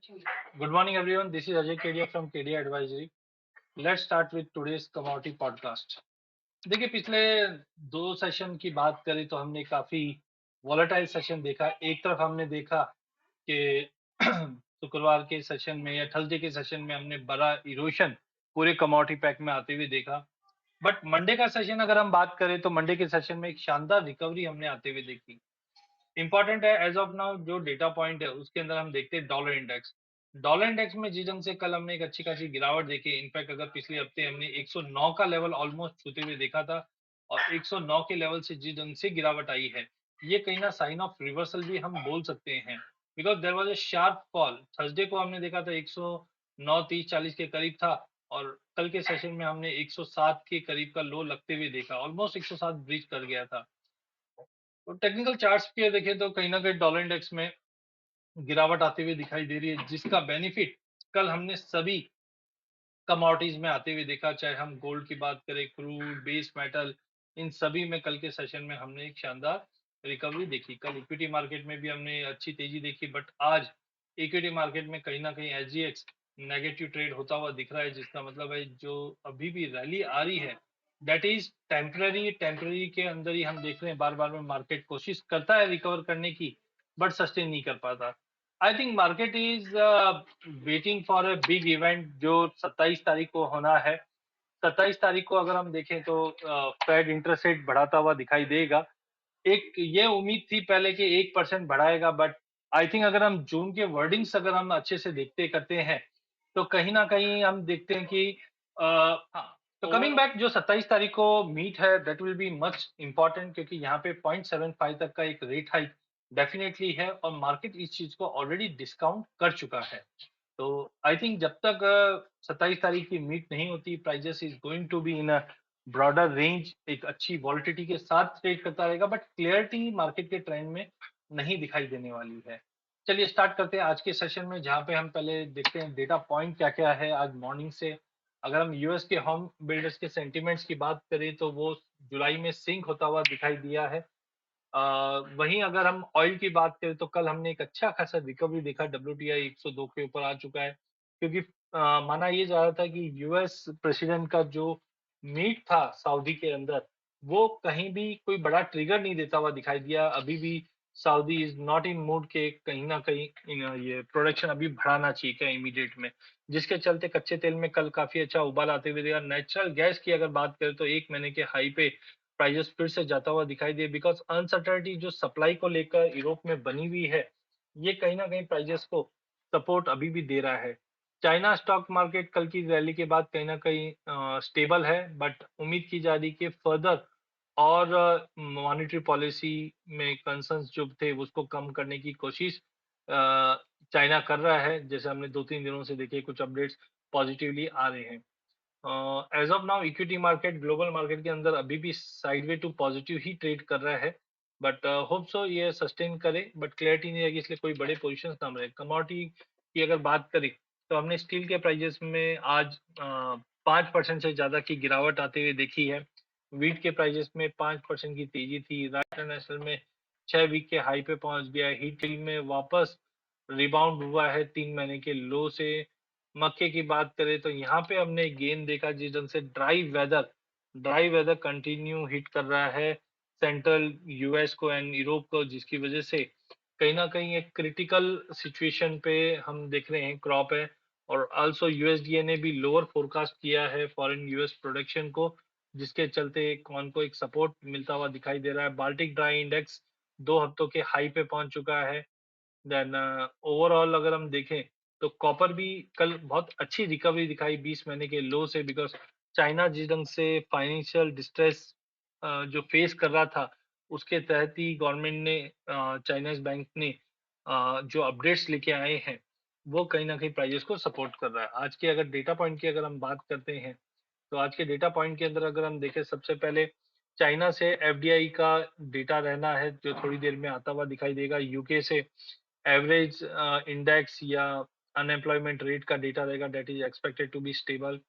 Good morning, everyone. This is Ajay Kedia from KD Advisory. Let's start with today's commodity podcast. देखिए पिछले दो session की बात करें तो हमने काफी वॉलेटाइल सेशन देखा। एक तरफ हमने देखा कि शुक्रवार के सेशन में या थर्सडे के सेशन में हमने बड़ा इरोशन पूरे कमोडिटी पैक में आते हुए देखा। बट मंडे का सेशन अगर हम बात करें तो मंडे के सेशन में एक शानदार रिकवरी हमने आते हुए देखी। इंपॉर्टेंट है एज ऑफ नाउ जो डेटा पॉइंट है उसके अंदर हम देखते हैं डॉलर इंडेक्स। डॉलर इंडेक्स में जिस ढंग से कल हमने एक अच्छी खासी गिरावट देखी, इनफैक्ट अगर पिछले हफ्ते हमने 109 का लेवल ऑलमोस्ट छूते हुए देखा था और 109 के लेवल से जिस ढंग से गिरावट आई है, ये कहीं ना साइन ऑफ रिवर्सल भी हम बोल सकते हैं। Because there was a sharp fall. Thursday को हमने देखा था 109 30 40 के करीब था और कल के सेशन में हमने 107 के करीब का लो लगते हुए देखा, ऑलमोस्ट 107 ब्रीच कर गया था। तो टेक्निकल चार्ट्स पे देखें तो कहीं ना कहीं डॉलर इंडेक्स में गिरावट आती हुई दिखाई दे रही है, जिसका बेनिफिट कल हमने सभी कमोडिटीज में आते हुए देखा। चाहे हम गोल्ड की बात करें, क्रूड, बेस मेटल, इन सभी में कल के सेशन में हमने एक शानदार रिकवरी देखी। कल इक्विटी मार्केट में भी हमने अच्छी तेजी देखी, बट आज इक्विटी मार्केट में कहीं ना कहीं एसजीएक्स नेगेटिव ट्रेड होता हुआ दिख रहा है, जिसका मतलब है जो अभी भी रैली आ रही है दैट इज टेम्पररी। टेम्पररी के अंदर ही हम देख रहे हैं बार बार में मार्केट कोशिश करता है रिकवर करने की, बट सस्टेन नहीं कर पाता। I think market is waiting for a big event जो 27 तारीख को होना है। 27 तारीख को अगर हम देखें तो फेड इंटरेस्ट रेट बढ़ाता हुआ दिखाई देगा। एक ये उम्मीद थी पहले कि 1% बढ़ाएगा, बट आई थिंक अगर हम जून के वर्डिंग्स अगर हम अच्छे से देखते करते हैं तो कहीं ना कहीं हम देखते हैं कि हाँ। तो कमिंग बैक जो 27 तारीख को मीट है that will be much important, क्योंकि यहाँ पे 0.75 तक का एक रेट हाइक डेफिनेटली है और मार्केट इस चीज को ऑलरेडी डिस्काउंट कर चुका है। तो आई थिंक जब तक 27 तारीख की मीट नहीं होती, prices is going to be in a broader range, एक अच्छी वॉलिटिटी के साथ ट्रेड करता रहेगा, बट क्लियरिटी मार्केट के ट्रेंड में नहीं दिखाई देने वाली है। चलिए स्टार्ट करते हैं आज के सेशन में, जहां पे हम पहले देखते हैं डेटा पॉइंट क्या क्या है आज मॉर्निंग से। अगर हम यूएस के होम बिल्डर्स के सेंटिमेंट्स की बात करें तो वो जुलाई में सिंक होता हुआ दिखाई दिया है। वहीं अगर हम ऑयल की बात करें तो कल हमने एक अच्छा खासा रिकवरी देखा, डब्ल्यूटीआई 102 के ऊपर आ चुका है, क्योंकि माना ये जा रहा था कि यूएस प्रेसिडेंट का जो मीट था सऊदी के अंदर वो कहीं भी कोई बड़ा ट्रिगर नहीं देता हुआ दिखाई दिया। अभी भी Saudi is not in mood के कहीं ना कहीं ये प्रोडक्शन अभी बढ़ाना चाहिए क्या इमीडिएट में, जिसके चलते कच्चे तेल में कल काफी अच्छा उबाल आते हुए देखा। नेचुरल गैस की अगर बात करें तो एक महीने के हाई पे प्राइजेस फिर से जाता हुआ दिखाई दे, बिकॉज अनसर्टेनिटी जो सप्लाई को लेकर यूरोप में बनी हुई है, ये कहीं ना कहीं प्राइजेस को सपोर्ट अभी भी दे रहा है। चाइना स्टॉक मार्केट कल की रैली के बाद कहीं ना कहीं स्टेबल है, बट उम्मीद की जा रही कि फर्दर और मॉनेटरी पॉलिसी में कंसर्न्स जो थे उसको कम करने की कोशिश चाइना कर रहा है। जैसे हमने 2 3 दिनों से देखे कुछ अपडेट्स पॉजिटिवली आ रहे हैं। As of now equity market global market के अंदर अभी भी साइडवे टू पॉजिटिव ही ट्रेड कर रहा है, बट होप सो ये सस्टेन करे, बट क्लैरिटी नहीं है कि इसलिए कोई बड़े पोजीशंस ना रहे। कमोडिटी की अगर बात करें तो हमने स्टील के प्राइजेस में आज 5% से ज्यादा की गिरावट आते हुए देखी है। वीट के प्राइजेस में 5% की तेजी थी। इंटरनेशनल में 6 वीक के हाई पे पहुंच गया है। हीट में वापस रिबाउंड हुआ है 3 महीने के लो से। मक्के की बात करें तो यहाँ पे हमने गेन देखा, जिस ढंग से ड्राई वेदर कंटिन्यू हिट कर रहा है सेंट्रल यूएस को एंड यूरोप को, जिसकी वजह से कहीं ना कहीं एक क्रिटिकल सिचुएशन पे हम देख रहे हैं क्रॉप है। और आल्सो यूएसडीए ने भी लोअर फोरकास्ट किया है फॉरेन यूएस प्रोडक्शन को, जिसके चलते कॉन को एक सपोर्ट मिलता हुआ दिखाई दे रहा है। बाल्टिक ड्राई इंडेक्स 2 हफ्तों के हाई पे पहुंच चुका है। देन ओवरऑल अगर हम देखें तो कॉपर भी कल बहुत अच्छी रिकवरी दिखाई 20 महीने के लो से, बिकॉज चाइना जिस ढंग से फाइनेंशियल डिस्ट्रेस जो फेस कर रहा था उसके तहत ही गवर्नमेंट ने चाइनीज बैंक ने जो अपडेट्स लेके आए हैं वो कहीं ना कहीं प्राइजेस को सपोर्ट कर रहा है। आज के अगर डेटा पॉइंट की अगर हम बात करते हैं तो आज के डेटा पॉइंट के अंदर अगर हम देखें, सबसे पहले चाइना से एफडीआई का डेटा रहना है जो थोड़ी देर में आता हुआ दिखाई देगा। यूके से एवरेज इंडेक्स या अनएम्प्लॉयमेंट रेट का डेटा रहेगा, that is expected to be stable.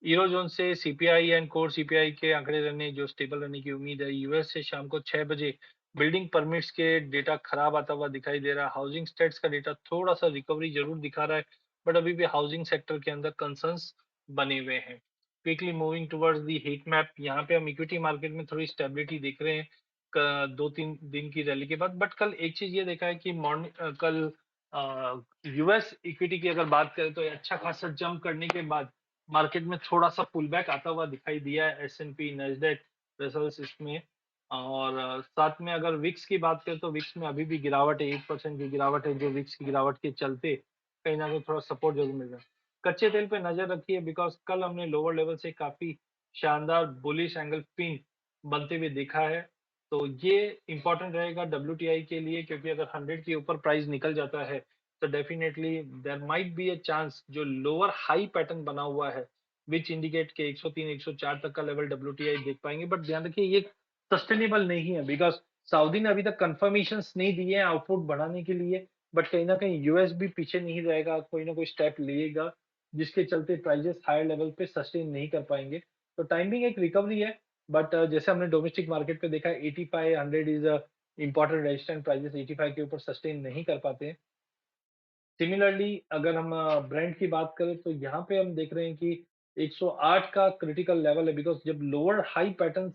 Eurozone से सीपीआई एंड कोर सीपीआई के आंकड़े रहने जो स्टेबल रहने की उम्मीद है। यूएस से शाम को 6 बजे बिल्डिंग परमिट्स के डेटा खराब आता हुआ दिखाई दे रहा है। हाउसिंग स्टेट्स का डेटा थोड़ा सा रिकवरी जरूर दिखा रहा है, बट अभी भी हाउसिंग सेक्टर के अंदर कंसर्न्स बने हुए हैं। Quickly moving towards the heat map, यहाँ पे हम इक्विटी मार्केट में थोड़ी स्टेबिलिटी देख रहे हैं 2-3 दिन की रैली के बाद। बट कल एक चीज ये देखा है कि मॉर्निंग कल यूएस इक्विटी की अगर बात करें तो ये अच्छा खासा जंप करने के बाद मार्केट में थोड़ा सा पुल बैक आता हुआ दिखाई दिया है। एस&पी, नैस्डैक, रिजल्ट्स इसमें। और साथ में अगर विक्स की बात करें तो विक्स में अभी भी गिरावट है, 8% की गिरावट है, जो विक्स की गिरावट के चलते कहीं ना कहीं थोड़ा सपोर्ट जरूर मिल रहा है। कच्चे तेल पे नजर रखिए, बिकॉज कल हमने लोअर लेवल से काफी शानदार बुलिश एंगल पिन बनते हुए देखा है। तो ये इंपॉर्टेंट रहेगा डब्ल्यू के लिए, क्योंकि अगर 100 के ऊपर प्राइस निकल जाता है तो definitely there might be a chance जो लोअर हाई पैटर्न बना हुआ है विच इंडिकेट के 103 104 तक का लेवल डब्ल्यू देख पाएंगे। बट ध्यान रखिए ये सस्टेनेबल नहीं है, बिकॉज सऊदी ने अभी तक कंफर्मेशन नहीं दिए हैं आउटपुट बढ़ाने के लिए। बट कहीं ना कहीं यूएस भी पीछे नहीं रहेगा, कोई ना कोई स्टेप लेगा जिसके चलते प्राइजेस हायर लेवल पे सस्टेन नहीं कर पाएंगे। तो टाइमिंग एक रिकवरी है, बट जैसे हमने डोमेस्टिक मार्केट पे देखा 85 100 is a important resistant, prices 85 के ऊपर सस्टेन नहीं कर पाते हैं। सिमिलरली अगर हम ब्रांड की बात करें तो यहाँ पे हम देख रहे हैं कि 108 का क्रिटिकल लेवल है, बिकॉज जब लोअर हाई पैटर्न्स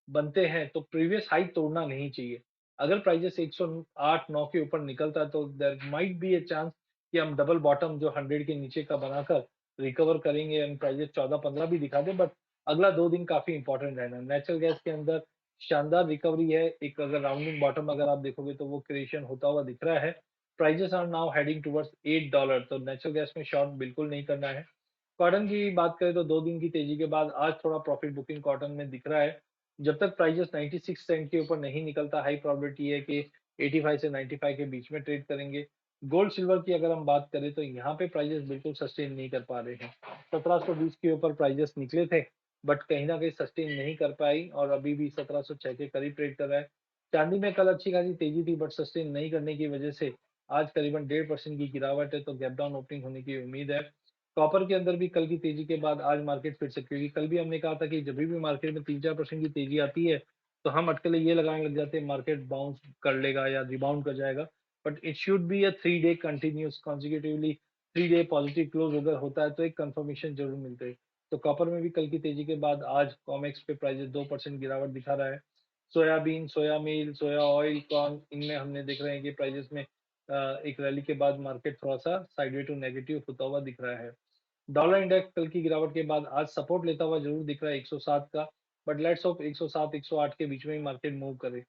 बनते हैं तो प्रीवियस हाई तोड़ना नहीं चाहिए। अगर प्राइजेस 108 9 के ऊपर निकलता है तो there might be a chance कि हम डबल बॉटम जो 100 के नीचे का बनाकर रिकवर करेंगे एंड प्राइजेस 14-15 भी दिखा दे। बट अगला 2 दिन काफी इंपॉर्टेंट रहना। नेचुरल गैस के अंदर शानदार रिकवरी है, एक अगर राउंडिंग बॉटम अगर आप देखोगे तो वो क्रिएशन होता हुआ दिख रहा है। Prices are now heading towards $8, तो नेचुरल गैस में शॉर्ट बिल्कुल नहीं करना है। कॉटन की बात करें तो 2 दिन की तेजी के बाद आज थोड़ा प्रॉफिट बुकिंग कॉटन में दिख रहा है। जब तक प्राइजेस 96 सेंट के ऊपर नहीं निकलता, हाई प्रोबेबिलिटी है कि 85 से 95 के बीच में ट्रेड करेंगे। गोल्ड सिल्वर की अगर हम बात करें तो यहाँ पे प्राइजेस बिल्कुल सस्टेन नहीं कर पा रहे हैं। 1720 के ऊपर प्राइजेस निकले थे, बट कहीं ना कहीं सस्टेन नहीं कर पाई और अभी भी 1706 के करीब ट्रेड कर रहा है। चांदी में कल अच्छी खासी तेजी थी, बट सस्टेन नहीं करने की वजह से आज करीबन 1.5% की गिरावट है, तो गैप डाउन ओपनिंग होने की उम्मीद है। कॉपर के अंदर भी कल की तेजी के बाद आज मार्केट फिर से, क्योंकि कल भी हमने कहा था कि जब भी मार्केट में 3-4% की तेजी आती है तो हम अटकलें ये लगाने लग जाते हैं मार्केट बाउंस कर लेगा या रिबाउंड कर जाएगा। But it should be a 3 day continuous consecutively 3 day positive close अगर होता है तो एक कंफर्मेशन जरूर मिलते है। तो कॉपर में भी कल की तेजी के बाद आज कॉमेक्स पे प्राइस 2% गिरावट दिखा रहा है। सोयाबीन, सोया मील, सोया ऑयल, कॉर्न, इनमें हमने देख रहे हैं कि प्राइजेस में एक रैली के बाद मार्केट थोड़ा सा साइडवे टू नेगेटिव होता हुआ दिख रहा है। डॉलर इंडेक्स कल की गिरावट के बाद आज सपोर्ट लेता हुआ जरूर दिख रहा है 107 का। बट लेट्स होप 107 108 के बीच में ही मार्केट मूव करे।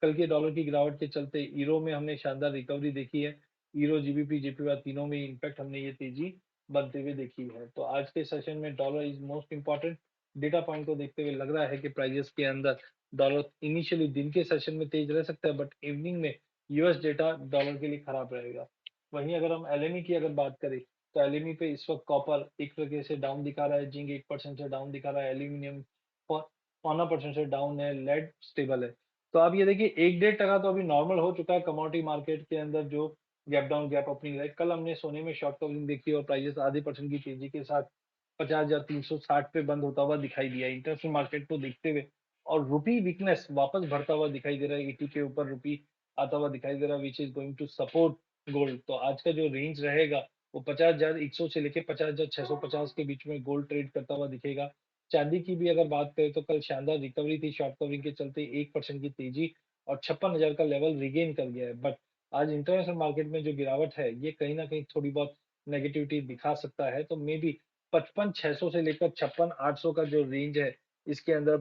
कल के डॉलर की गिरावट के चलते ईरो में हमने शानदार रिकवरी देखी है। ईरो, जीबीपी, जेपीवाई तीनों में इनफैक्ट हमने ये तेजी बनते हुए देखी है। तो आज के सेशन में dollar is most important. Data point को देखते हुए लग रहा है कि प्राइजेस के अंदर डॉलर इनिशियली दिन के सेशन में तेज रह सकता है, बट इवनिंग में यूएस डेटा डॉलर के लिए खराब रहेगा। वहीं अगर हम एलएमई की अगर बात करें तो एलएमई पे इस वक्त कॉपर एक तरीके से डाउन दिखा रहा है, जिंक 1% से डाउन दिखा रहा है, एल्यूमिनियम 0.5% से डाउन है, लेड स्टेबल है। तो आप ये देखिए 1-1.5% तो अभी नॉर्मल हो चुका है कमोडिटी मार्केट के अंदर जो गैप डाउन गैप ओपनिंग है। कल हमने सोने में शॉर्ट कवरिंग देखी और प्राइजेस ½ % की तेजी के साथ 50,360 पे बंद होता हुआ दिखाई दिया इंटरनेशनल मार्केट को देखते हुए। और रुपी वीकनेस वापस बढ़ता हुआ दिखाई दे रहा है, 80 के ऊपर रुपी आता हुआ दिखाई दे रहा है, which is going to support gold. तो आज का जो रेंज रहेगा वो 50,100 से लेके 50,650 के बीच में गोल्ड ट्रेड करता हुआ दिखेगा। चांदी की भी अगर बात करें तो कल शानदार रिकवरी थी शॉर्ट कवरिंग के चलते, 1% की तेजी और 56,000 का लेवल रिगेन कर गया है। बट आज इंटरनेशनल मार्केट में जो गिरावट है ये कहीं ना कहीं थोड़ी बहुत नेगेटिविटी दिखा सकता है। तो मे बी 55,600 से लेकर 56,800 का जो रेंज है इसके अंदर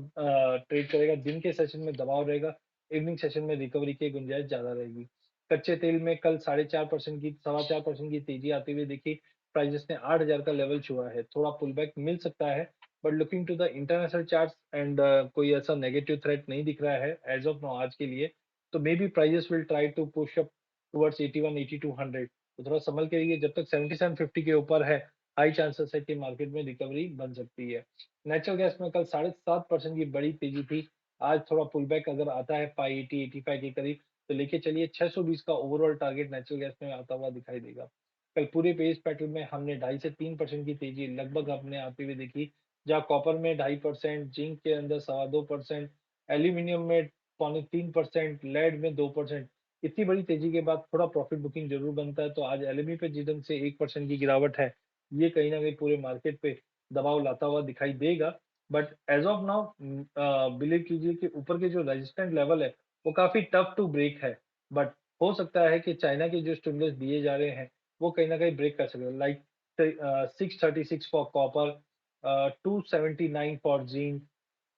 ट्रेड करेगा। दिन के सेशन में दबाव रहेगा, इवनिंग सेशन में रिकवरी की गुंजाइश ज्यादा रहेगी। कच्चे तेल में कल 4.5% की 4.25% की तेजी आते हुए देखी। प्राइजेस ने 8,000 का लेवल छुआ है, थोड़ा पुल बैक मिल सकता है। But looking to the international charts and कोई ऐसा नेगेटिव थ्रेट नहीं दिख रहा है एज ऑफ नाउ आज के लिए। तो may be prices will try to push up towards 81 82 100। तो थोड़ा संभल के रहिए, जब तक 7750 के ऊपर है हाई चांसेस है कि मार्केट में रिकवरी बन सकती है। नेचुरल गैस में कल 7.5% की बड़ी तेजी थी। आज थोड़ा पुल बैक अगर आता है 580 85 के करीब तो लेके चलिए 620 का ओवरऑल टारगेट नेचुरल गैस में आता हुआ दिखाई देगा। कल पूरे पेज पैटर्न में हमने 2.5 से 3% की तेजी लगभग अपने आते हुए देखी, जहाँ कॉपर में 2.5%, जिंक के अंदर 2.25%, एल्यूमिनियम में 3%, लेड में 2%। इतनी बड़ी तेजी के बाद थोड़ा प्रॉफिट बुकिंग जरूर बनता है। तो आज एलएमई पे जिस ढंग से 1% की गिरावट है, ये कहीं ना कहीं पूरे मार्केट पे दबाव लाता हुआ दिखाई देगा। But as of now believe कीजिए कि ऊपर के जो रेजिस्टेंट लेवल है वो काफी टफ टू ब्रेक है। बट हो सकता है कि चाइना के जो स्टिमुलस दिए जा रहे हैं वो कहीं ना कहीं ब्रेक कर सके। Like 636 for copper, 279 for zinc,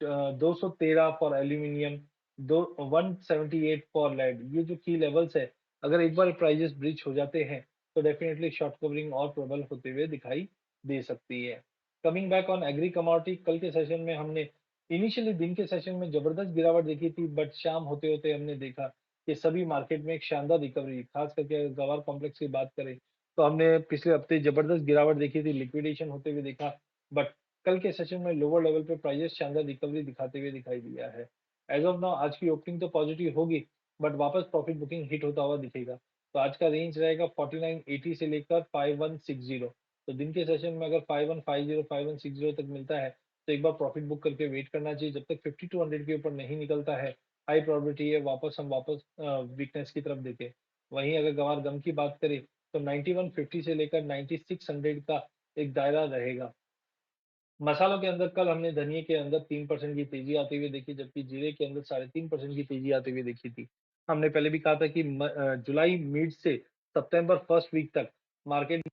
213 for aluminium, दो 178 फॉर लेड। ये जो की लेवल्स है, अगर एक बार प्राइजेस ब्रीच हो जाते हैं तो डेफिनेटली शॉर्ट कवरिंग और प्रबल होते हुए दिखाई दे सकती है। Coming back on agree commodity, कल के सेशन में हमने इनिशियली दिन के सेशन में जबरदस्त गिरावट देखी थी, बट शाम होते होते हमने देखा कि सभी मार्केट में एक शानदार रिकवरी, खास करके अगर गवार कॉम्प्लेक्स की बात करें तो हमने पिछले हफ्ते जबरदस्त गिरावट देखी थी, लिक्विडेशन होते हुए देखा। बट कल के सेशन में लोअर लेवल पे प्राइजेस शानदार रिकवरी दिखाते हुए दिखाई दिया है। एज ऑफ नाउ आज की ओपनिंग तो पॉजिटिव होगी, बट वापस प्रॉफिट बुकिंग हिट होता हुआ दिखेगा। तो आज का रेंज रहेगा 4980 से लेकर 5160। तो दिन के सेशन में अगर 5150 5160 तक मिलता है तो एक बार प्रॉफिट बुक करके वेट करना चाहिए। जब तक 5200 के ऊपर नहीं निकलता है, हाई प्रोबेबिलिटी है वापस वीकनेस की तरफ देखें। वहीं अगर गवार गम की बात करें तो 9150 से लेकर 9600 का एक दायरा रहेगा। मसालों के अंदर कल हमने धनिये के अंदर 3% की तेजी आते हुए देखी, जबकि जीरे के अंदर 3.5% की तेजी आते हुए देखी थी। हमने पहले भी कहा था कि जुलाई मिड से सितंबर फर्स्ट वीक तक मार्केट,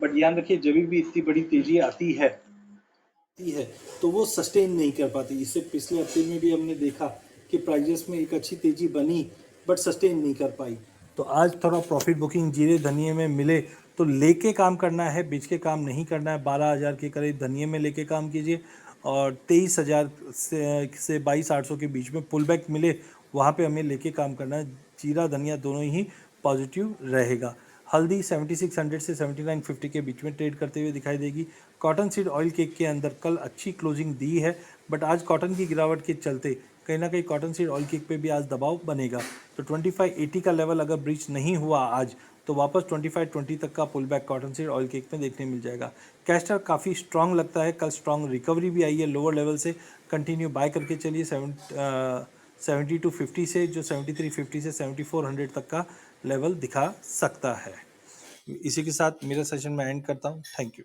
बट ध्यान रखिए जब भी इतनी बड़ी तेजी आती है तो वो सस्टेन नहीं कर पाती। इससे पिछले हफ्ते में भी हमने देखा कि प्राइजेस में एक अच्छी तेजी बनी बट सस्टेन नहीं कर पाई। तो आज थोड़ा प्रॉफिट बुकिंग जीरे धनिये में मिले तो लेके काम करना है, बेच के काम नहीं करना है। 12,000 के करीब धनिये में लेके काम कीजिए और 23,000 से 22,800 के बीच में पुल बैक मिले वहाँ पे हमें लेके काम करना है। जीरा धनिया दोनों ही पॉजिटिव रहेगा। हल्दी 7600 से 7950 के बीच में ट्रेड करते हुए दिखाई देगी। कॉटन सीड ऑयल केक के अंदर कल अच्छी क्लोजिंग दी है, बट आज कॉटन की गिरावट के चलते कहीं ना कहीं कॉटन सीड ऑयल केक पे भी आज दबाव बनेगा। तो 2580 का लेवल अगर ब्रीच नहीं हुआ आज तो वापस 2520 तक का pull back cotton seed oil cake में देखने मिल जाएगा। कैस्टर काफ़ी स्ट्रांग लगता है, कल स्ट्रांग रिकवरी भी आई है लोअर लेवल से। कंटिन्यू बाय करके चलिए 7250 से, जो 7350 से 7400 तक का लेवल दिखा सकता है। इसी के साथ मेरा सेशन मैं एंड करता हूँ। Thank you.